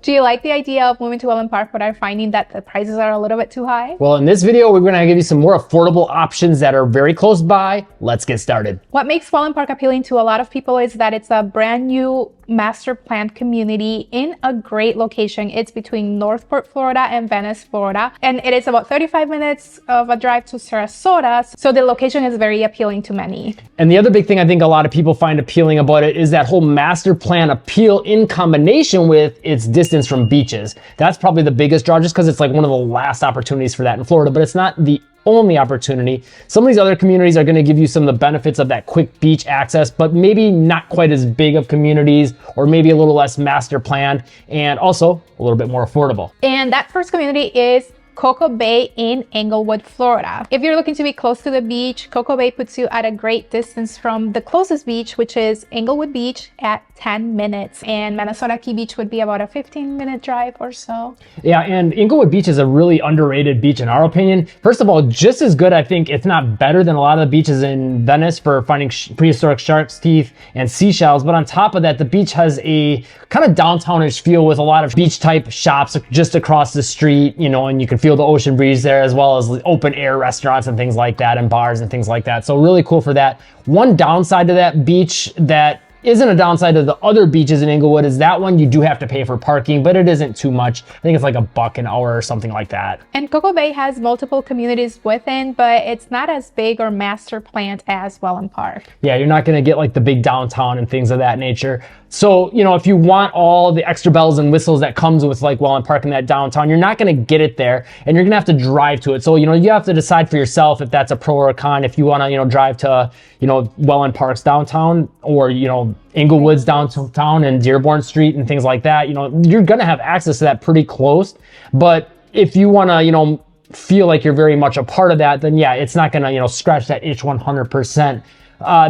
Do you like the idea of moving to Wellen Park but are finding that the prices are a little bit too high? Well, in this video, we're gonna give you some more affordable options that are very close by. Let's get started. What makes Wellen Park appealing to a lot of people is that it's a brand new master planned community in a great location. It's between Northport, Florida and Venice, Florida. And it is about 35 minutes of a drive to Sarasota. So the location is very appealing to many. And the other big thing I think a lot of people find appealing about it is that whole master plan appeal in combination with its distance from beaches. That's probably the biggest draw, just because it's like one of the last opportunities for that in Florida, but it's not the only opportunity. Some of these other communities are going to give you some of the benefits of that quick beach access, but maybe not quite as big of communities, or maybe a little less master planned, and also a little bit more affordable. And that first community is Cocoa Bay in Englewood, Florida. If you're looking to be close to the beach, Cocoa Bay puts you at a great distance from the closest beach, which is Englewood Beach at 10 minutes. And Minnesota Key Beach would be about a 15-minute drive or so. Yeah, and Englewood Beach is a really underrated beach in our opinion. First of all, just as good, I think, if not better than a lot of the beaches in Venice for finding prehistoric shark's teeth and seashells. But on top of that, the beach has a kind of downtownish feel with a lot of beach type shops just across the street, you know, and you can feel the ocean breeze there, as well as open air restaurants and things like that, and bars and things like that. So really cool for that. One downside to that beach that isn't a downside to the other beaches in Englewood is that one you do have to pay for parking, but it isn't too much. I think it's like $1 an hour or something like that. And Cocoa Bay has multiple communities within, but it's not as big or master planned as Wellen Park. Yeah, you're not going to get like the big downtown and things of that nature. So, you know, if you want all the extra bells and whistles that comes with like Wellen Park in that downtown, you're not going to get it there, and you're going to have to drive to it. So, you know, you have to decide for yourself if that's a pro or a con. If you want to, you know, drive to, you know, Wellen Park's downtown, or, you know, Englewood's downtown and Dearborn Street and things like that, you know, you're going to have access to that pretty close. But if you want to, you know, feel like you're very much a part of that, then yeah, it's not going to, you know, scratch that itch 100%.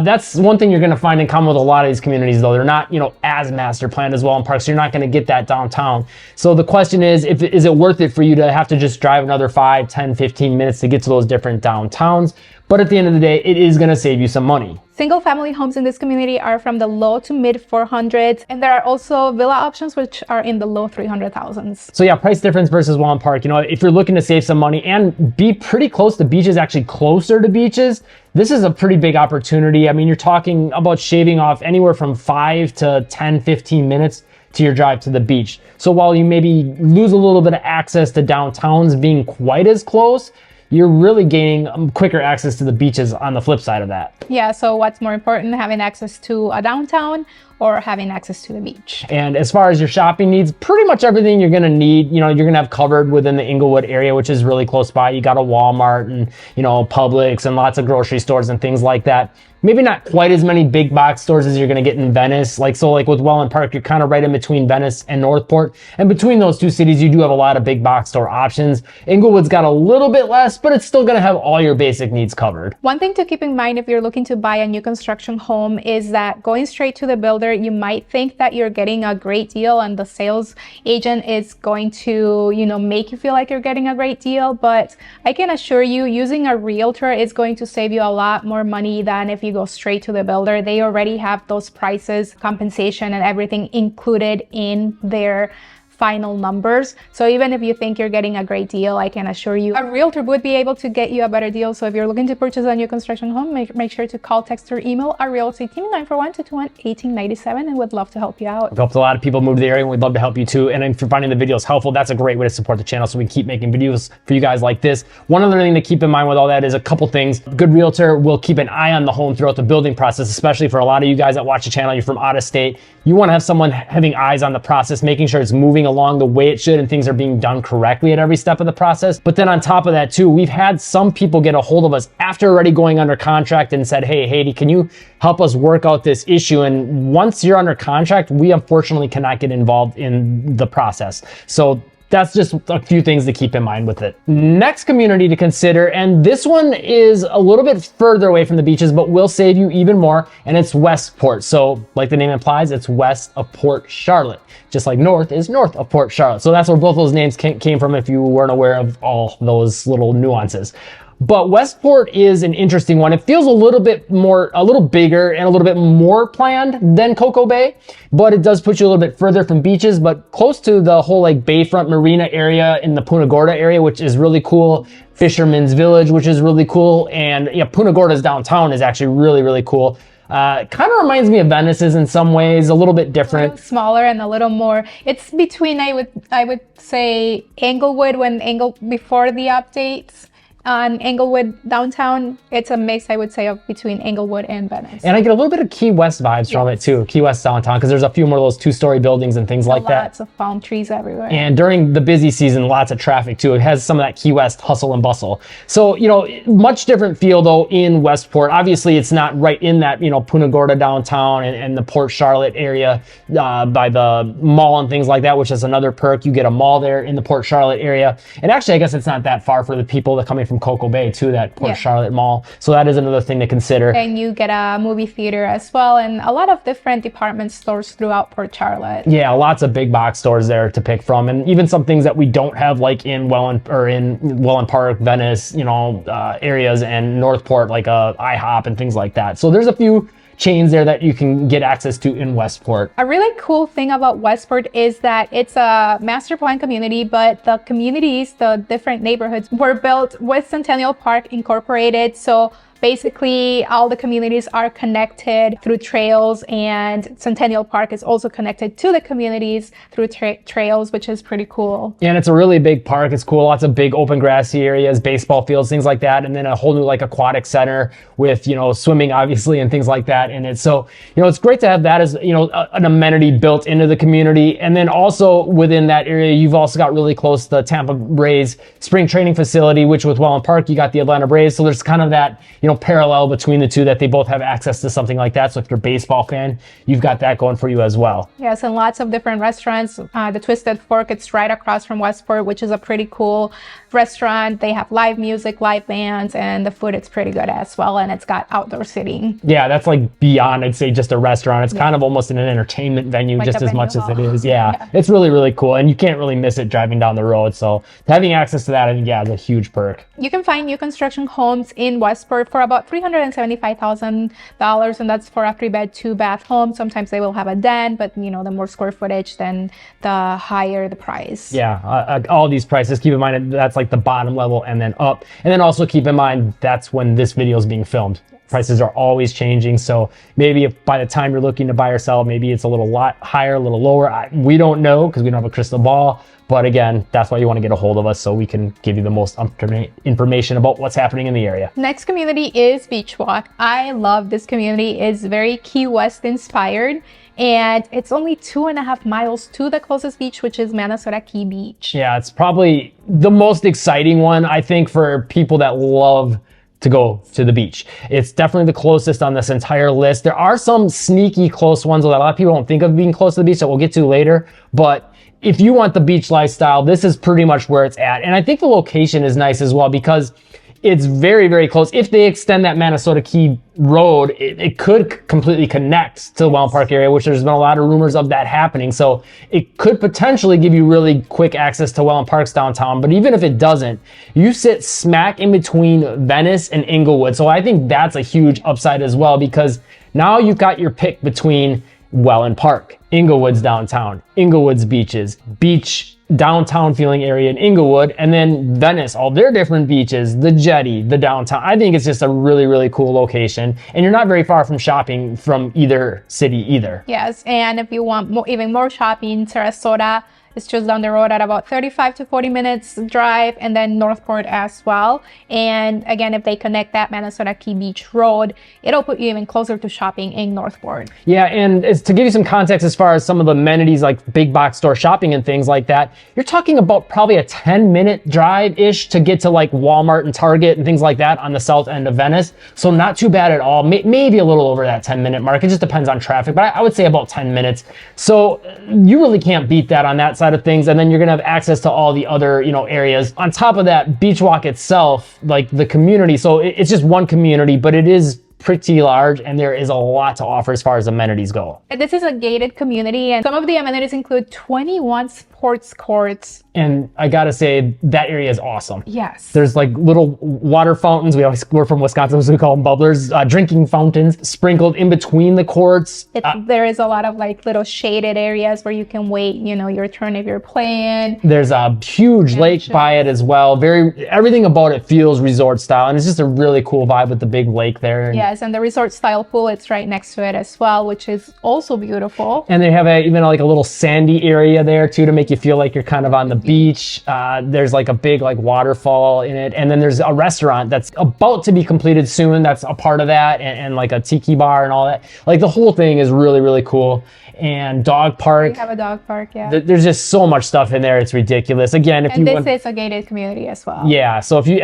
That's one thing you're going to find in common with a lot of these communities, though. They're not, you know, as master planned as Wellen Park, so you're not going to get that downtown. So the question is, is it worth it for you to have to just drive another 5, 10, 15 minutes to get to those different downtowns? But at the end of the day, it is going to save you some money. Single family homes in this community are from the low to mid 400s, and there are also villa options which are in the low 300,000s. So yeah, price difference versus Wellen Park. You know, if you're looking to save some money and be pretty close to beaches, actually closer to beaches, this is a pretty big opportunity. I mean, you're talking about shaving off anywhere from 5 to 10, 15 minutes to your drive to the beach. So while you maybe lose a little bit of access to downtowns being quite as close, you're really gaining quicker access to the beaches on the flip side of that. Yeah, so what's more important, having access to a downtown or having access to the beach? And as far as your shopping needs, pretty much everything you're gonna need, you know, you're gonna have covered within the Englewood area, which is really close by. You got a Walmart and, you know, Publix and lots of grocery stores and things like that. Maybe not quite as many big box stores as you're going to get in Venice. Like with Wellen Park, you're kind of right in between Venice and Northport. And between those two cities, you do have a lot of big box store options. Englewood's got a little bit less, but it's still going to have all your basic needs covered. One thing to keep in mind if you're looking to buy a new construction home is that going straight to the builder, you might think that you're getting a great deal and the sales agent is going to, you know, make you feel like you're getting a great deal. But I can assure you, using a realtor is going to save you a lot more money than if you go straight to the builder. They already have those prices, compensation, and everything included in their final numbers. So even if you think you're getting a great deal, I can assure you a realtor would be able to get you a better deal. So if you're looking to purchase a new construction home, make sure to call, text, or email our real estate team 941-221-1897, and we'd love to help you out. We've helped a lot of people move to the area, and we'd love to help you too. And if you're finding the videos helpful, that's a great way to support the channel so we can keep making videos for you guys like this. One other thing to keep in mind with all that is a couple things. Good realtor will keep an eye on the home throughout the building process, especially for a lot of you guys that watch the channel, you're from out of state. You want to have someone having eyes on the process, making sure it's moving along the way it should and things are being done correctly at every step of the process. But then on top of that too, we've had some people get a hold of us after already going under contract and said, hey, Haiti, can you help us work out this issue? And once you're under contract, we unfortunately cannot get involved in the process. So that's just a few things to keep in mind with it. Next community to consider, and this one is a little bit further away from the beaches, but will save you even more, and it's Westport. So like the name implies, it's west of Port Charlotte, just like north is north of Port Charlotte. So that's where both those names came from if you weren't aware of all those little nuances. But Westport is an interesting one. It feels a little bigger and a little bit more planned than Cocoa Bay, but it does put you a little bit further from beaches, but close to the whole like Bayfront Marina area in the Punta Gorda area, which is really cool. Fisherman's Village, which is really cool. And yeah, Punta Gorda's downtown is actually really, really cool. Kind of reminds me of Venice's in some ways, a little bit different. A little smaller and a little more. It's between, I would say, Englewood before the updates. On Englewood downtown, it's a mix, I would say, of between Englewood and Venice. And I get a little bit of Key West vibes from it too, Key West downtown, because there's a few more of those two-story buildings and things like that. Lots of palm trees everywhere. And during the busy season, lots of traffic too. It has some of that Key West hustle and bustle. So, you know, much different feel though in Westport. Obviously, it's not right in that, you know, Punta Gorda downtown and the Port Charlotte area by the mall and things like that, which is another perk. You get a mall there in the Port Charlotte area. And actually, I guess it's not that far for the people that coming from Cocoa Bay to that Port Charlotte mall. So that is another thing to consider. And you get a movie theater as well, and a lot of different department stores throughout Port Charlotte. Yeah, lots of big box stores there to pick from, and even some things that we don't have, like in Wellen Park, Venice, you know, areas, and Northport, like IHOP and things like that. So there's a few chains there that you can get access to in Westport. A really cool thing about Westport is that it's a master plan community, but the communities, the different neighborhoods were built with Centennial Park incorporated. So basically, all the communities are connected through trails, and Centennial Park is also connected to the communities through trails, which is pretty cool. Yeah, and it's a really big park. It's cool. Lots of big open grassy areas, baseball fields, things like that, and then a whole new like aquatic center with, you know, swimming obviously and things like that in it. So, you know, it's great to have that as, you know, an amenity built into the community. And then also within that area, you've also got really close to the Tampa Rays spring training facility, which with Wellen Park, you got the Atlanta Braves. So there's kind of that, you know, parallel between the two, that they both have access to something like that. So if you're a baseball fan, you've got that going for you as well. Yes, and lots of different restaurants. The Twisted Fork, it's right across from Westport, which is a pretty cool restaurant. They have live music, live bands, and the food, it's pretty good as well. And it's got outdoor seating. Yeah, that's like beyond, I'd say, just a restaurant. It's kind of almost an entertainment venue, like just as much as it is. Yeah, it's really, really cool. And you can't really miss it driving down the road. So having access to that, I think, yeah, is a huge perk. You can find new construction homes in Westport for about $375,000, and that's for a 3-bed, 2-bath home. Sometimes they will have a den, but you know, the more square footage, then the higher the price. Yeah, all these prices, keep in mind that's like the bottom level and then up. And then also keep in mind that's when this video is being filmed. Prices are always changing, so maybe if by the time you're looking to buy or sell, maybe it's a little lot higher, a little lower. We don't know because we don't have a crystal ball. But again, that's why you want to get a hold of us, so we can give you the most up-to-date information about what's happening in the area. Next community is Beachwalk. I love this community. It's very Key West inspired, and it's only 2.5 miles to the closest beach, which is Minnesota Key Beach. Yeah, it's probably the most exciting one, I think, for people that love to go to the beach. It's definitely the closest on this entire list. There are some sneaky close ones that a lot of people don't think of being close to the beach that we'll get to later, but if you want the beach lifestyle, this is pretty much where it's at. And I think the location is nice as well, because it's very, very close. If they extend that Minnesota Key Road, it could completely connect to the Wellen Park area, which there's been a lot of rumors of that happening. So it could potentially give you really quick access to Wellen Park's downtown. But even if it doesn't, you sit smack in between Venice and Englewood. So I think that's a huge upside as well, because now you've got your pick between Wellen Park, Englewood's downtown, Englewood's beaches, beach downtown feeling area in Englewood, and then Venice, all their different beaches, the jetty, the downtown. I think it's just a really, really cool location, and you're not very far from shopping from either city either. Yes, and if you want even more shopping, Sarasota is just down the road at about 35 to 40 minutes drive, and then Northport as well. And again, if they connect that Minnesota Key Beach Road, it'll put you even closer to shopping in Northport. Yeah, and it's, to give you some context as far as some of the amenities like big box store shopping and things like that, you're talking about probably a 10-minute drive-ish to get to like Walmart and Target and things like that on the south end of Venice. So not too bad at all. Maybe a little over that 10-minute mark. It just depends on traffic, but I would say about 10 minutes. So you really can't beat that on that side of things. And then you're gonna have access to all the other, you know, areas. On top of that, Beachwalk itself, like the community, so it's just one community, but it is pretty large, and there is a lot to offer as far as amenities go. This is a gated community, and some of the amenities include 21 sports courts. And I gotta say, that area is awesome. Yes. There's like little water fountains. We're from Wisconsin, so we call them bubblers. Drinking fountains sprinkled in between the courts. There is a lot of like little shaded areas where you can wait, your turn if you're playing. There's a huge lake by it as well. Everything about it feels resort style, and it's just a really cool vibe with the big lake there. Yes, and the resort style pool, it's right next to it as well, which is also beautiful. And they have even like a little sandy area there too to make you feel like you're kind of on the beach. There's like a big like waterfall in it, and then there's a restaurant that's about to be completed soon that's a part of that, and like a tiki bar and all that. Like the whole thing is really, really cool. And dog park. We have a dog park, yeah. There's just so much stuff in there. It's ridiculous. Again, this is a gated community as well. Yeah. So if you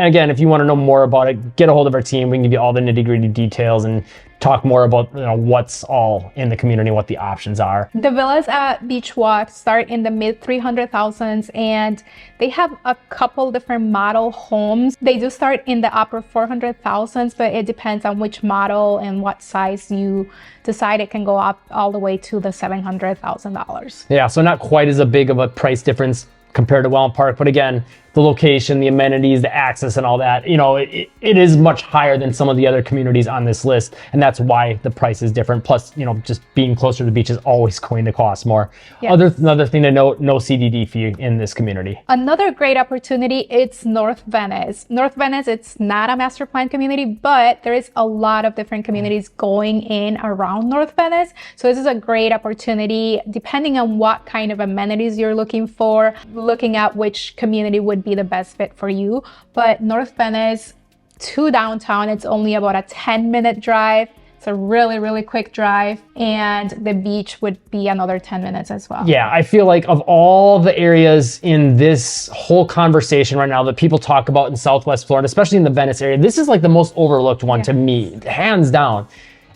want to know more about it, get a hold of our team. We can give you all the nitty-gritty details and talk more about what's all in the community, what the options are. The villas at Beachwalk start in the mid 300,000s, and they have a couple different model homes. They do start in the upper 400,000s, but it depends on which model and what size you decide. It can go up all the way to the $700,000. Yeah, so not quite as big of a price difference compared to Wellen Park, but again, the location, the amenities, the access, and all that, it is much higher than some of the other communities on this list, and that's why the price is different. Plus, just being closer to the beach is always going to cost more. Yes. Another thing to note, no CDD fee in this community. Another great opportunity, it's North Venice. North Venice, it's not a master plan community, but there is a lot of different communities going in around North Venice. So this is a great opportunity, depending on what kind of amenities you're looking for, looking at which community would be the best fit for you. But North Venice to downtown, it's only about a 10-minute drive. It's a really, really quick drive, and the beach would be another 10 minutes as well. Yeah, I feel like of all the areas in this whole conversation right now that people talk about in Southwest Florida, especially in the Venice area, this is like the most overlooked one to me, hands down.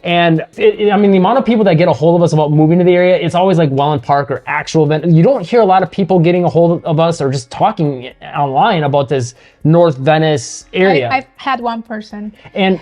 And the amount of people that get a hold of us about moving to the area, it's always like Wellen Park or actual event. You don't hear a lot of people getting a hold of us or just talking online about this North Venice area. I've had one person. And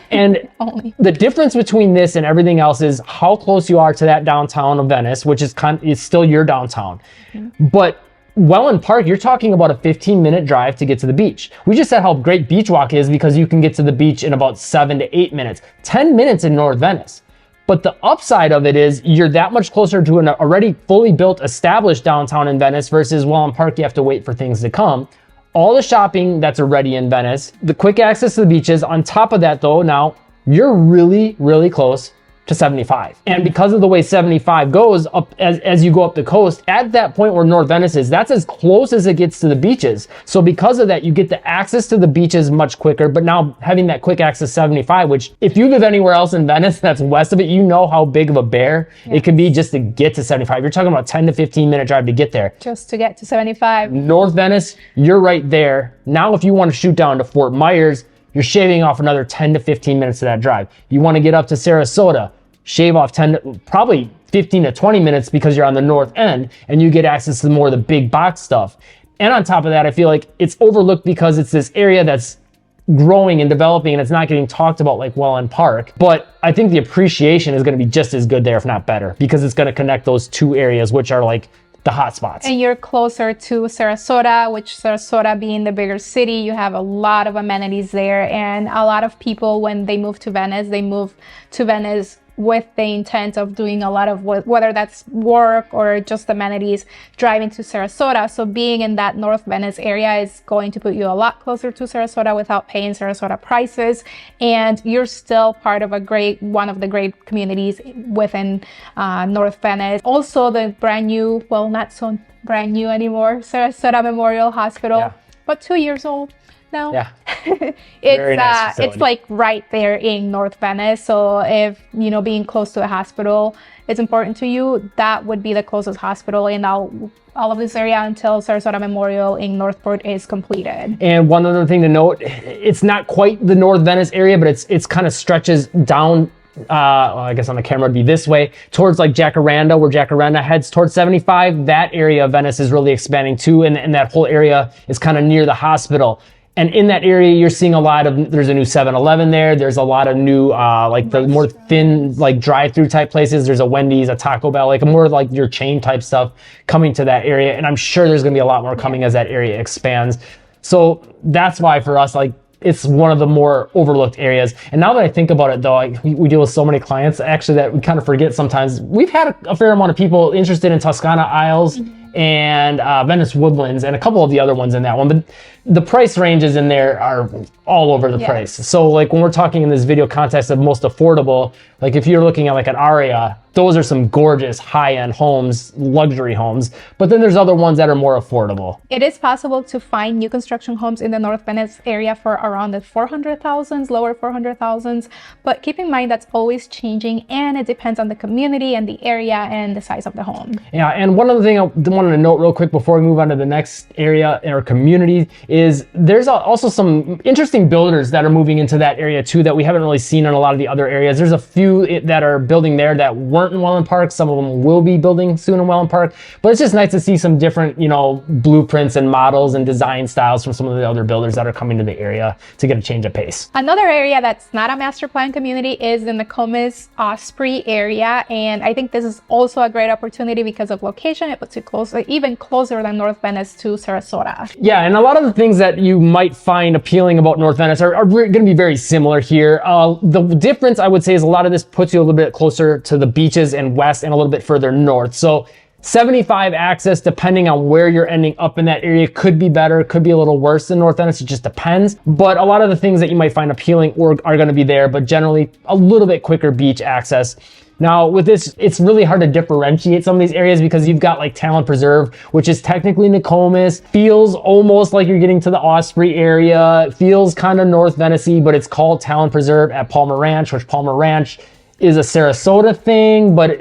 only. The difference between this and everything else is how close you are to that downtown of Venice, which is it's still your downtown. Mm-hmm. But Wellen Park, you're talking about a 15-minute drive to get to the beach. We just said how great Beachwalk is because you can get to the beach in about 7 to 8 minutes, 10 minutes in North Venice. But the upside of it is you're that much closer to an already fully built, established downtown in Venice versus Wellen Park, you have to wait for things to come. All the shopping that's already in Venice, the quick access to the beaches. On top of that though, now you're really, really close to 75. And because of the way 75 goes up as you go up the coast, at that point where North Venice is, that's as close as it gets to the beaches. So because of that, you get the access to the beaches much quicker, but now having that quick access 75, which if you live anywhere else in Venice that's west of it, you know how big of a bear it can be just to get to 75. You're talking about 10 to 15 minute drive to get there. Just to get to 75. North Venice, you're right there. Now if you want to shoot down to Fort Myers, you're shaving off another 10 to 15 minutes of that drive. You want to get up to Sarasota, shave off probably 15 to 20 minutes because you're on the north end and you get access to more of the big box stuff. And on top of that, I feel like it's overlooked because it's this area that's growing and developing and it's not getting talked about like Wellen Park. But I think the appreciation is going to be just as good there, if not better, because it's going to connect those two areas, which are like the hot spots. And you're closer to Sarasota, which Sarasota being the bigger city, you have a lot of amenities there. And a lot of people, when they move to Venice, they move to Venice with the intent of doing a lot of whether that's work or just amenities, driving to Sarasota. So being in that North Venice area is going to put you a lot closer to Sarasota without paying Sarasota prices. And you're still part of one of the great communities within North Venice. Also the brand new, well, not so brand new anymore, Sarasota Memorial Hospital, but 2 years old now. Yeah. It's like right there in North Venice. So if being close to a hospital is important to you, that would be the closest hospital in all of this area until Sarasota Memorial in Northport is completed. And one other thing to note, it's not quite the North Venice area, but it's kind of stretches down. I guess on the camera would be this way towards like Jacaranda, where Jacaranda heads towards 75. That area of Venice is really expanding too, and that whole area is kind of near the hospital. And in that area, you're seeing a lot of, there's a new 7-Eleven there. There's a lot of new, like the more thin, like drive-through type places. There's a Wendy's, a Taco Bell, like more like your chain type stuff coming to that area. And I'm sure there's going to be a lot more coming as that area expands. So that's why for us, like, it's one of the more overlooked areas. And now that I think about it though, we deal with so many clients actually that we kind of forget sometimes. We've had a fair amount of people interested in Toscana Isles and Venice Woodlands and a couple of the other ones in that one, but the price ranges in there are all over the price. So like when we're talking in this video context of most affordable, like if you're looking at like an Aria, those are some gorgeous high-end homes, luxury homes, but then there's other ones that are more affordable. It is possible to find new construction homes in the North Venice area for around the 400,000s, lower 400,000s, but keep in mind that's always changing and it depends on the community and the area and the size of the home. Yeah, and one other thing I wanted to note real quick before we move on to the next area in our community is there's also some interesting builders that are moving into that area too that we haven't really seen in a lot of the other areas. There's a few that are building there that weren't in Wellen Park. Some of them will be building soon in Wellen Park, but it's just nice to see some different, you know, blueprints and models and design styles from some of the other builders that are coming to the area to get a change of pace. Another area that's not a master plan community is in the Comes Osprey area, and I think this is also a great opportunity because of location. It puts you closer, even closer than North Venice to Sarasota. Yeah, and a lot of the things that you might find appealing about North Venice are going to be very similar here. The difference I would say is a lot of this puts you a little bit closer to the beaches and west and a little bit further north. So 75 access, depending on where you're ending up in that area, could be better, could be a little worse than North Venice. It just depends. But a lot of the things that you might find appealing are going to be there, but generally a little bit quicker beach access. Now with this, it's really hard to differentiate some of these areas because you've got like Talon Preserve, which is technically Nokomis, feels almost like you're getting to the Osprey area, feels kind of North Venice-y, but it's called Talon Preserve at Palmer Ranch, which Palmer Ranch is a Sarasota thing, but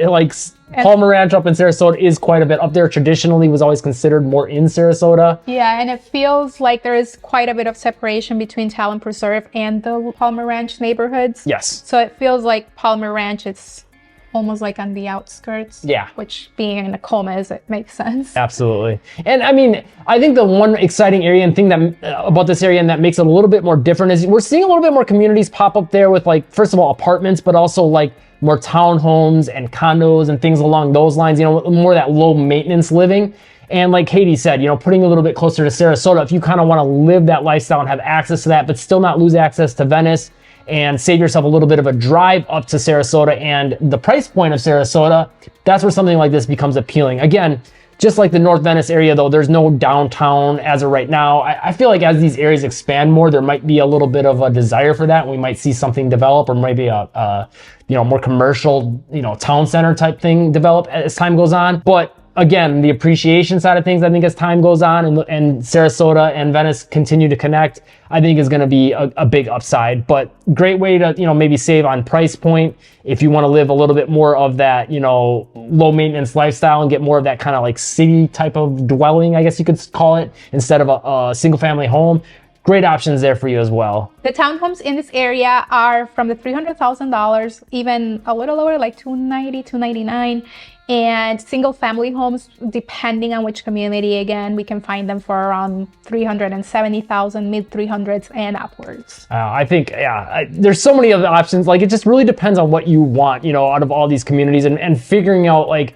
Palmer Ranch up in Sarasota is quite a bit up there. Traditionally was always considered more in Sarasota. Yeah, and it feels like there is quite a bit of separation between Talon Preserve and the Palmer Ranch neighborhoods. Yes. So it feels like Palmer Ranch, it's almost like on the outskirts. Yeah. Which being in a Comes, it makes sense. Absolutely. And I mean, I think the one exciting area and thing that about this area and that makes it a little bit more different is we're seeing a little bit more communities pop up there with like, first of all, apartments, but also like more townhomes and condos and things along those lines, you know, more that low maintenance living. And like Katie said, you know, putting a little bit closer to Sarasota, if you kind of want to live that lifestyle and have access to that, but still not lose access to Venice and save yourself a little bit of a drive up to Sarasota and the price point of Sarasota, that's where something like this becomes appealing. Again, just like the North Venice area though, there's no downtown as of right now. I feel like as these areas expand more, there might be a little bit of a desire for that. We might see something develop or maybe a you know, more commercial, you know, town center type thing develop as time goes on. But again, the appreciation side of things, I think as time goes on and Sarasota and Venice continue to connect, I think is going to be a big upside. But great way to, you know, maybe save on price point if you want to live a little bit more of that, you know, low maintenance lifestyle and get more of that kind of like city type of dwelling, I guess you could call it, instead of a single family home. Great options there for you as well. The townhomes in this area are from the $300,000, even a little lower, like $290,000, $299,000. And single family homes, depending on which community, again, we can find them for around $370,000, mid 300s and upwards. I think, yeah, there's so many other options. Like, it just really depends on what you want, you know, out of all these communities and figuring out like,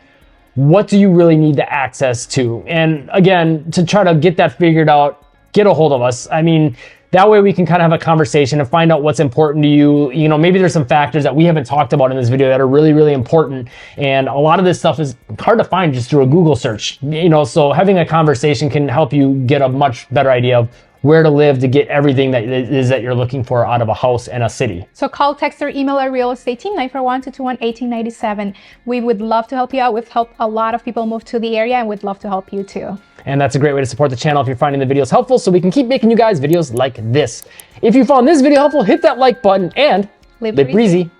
what do you really need the access to? And again, to try to get that figured out, get a hold of us. I mean, that way we can kind of have a conversation and find out what's important to you. You know, maybe there's some factors that we haven't talked about in this video that are really, really important. And a lot of this stuff is hard to find just through a Google search, you know, so having a conversation can help you get a much better idea of where to live to get everything that it is that you're looking for out of a house and a city. So call, text, or email our real estate team, 941-221-1897. We would love to help you out. We've helped a lot of people move to the area and we'd love to help you too. And that's a great way to support the channel if you're finding the videos helpful so we can keep making you guys videos like this. If you found this video helpful, hit that like button and live breezy.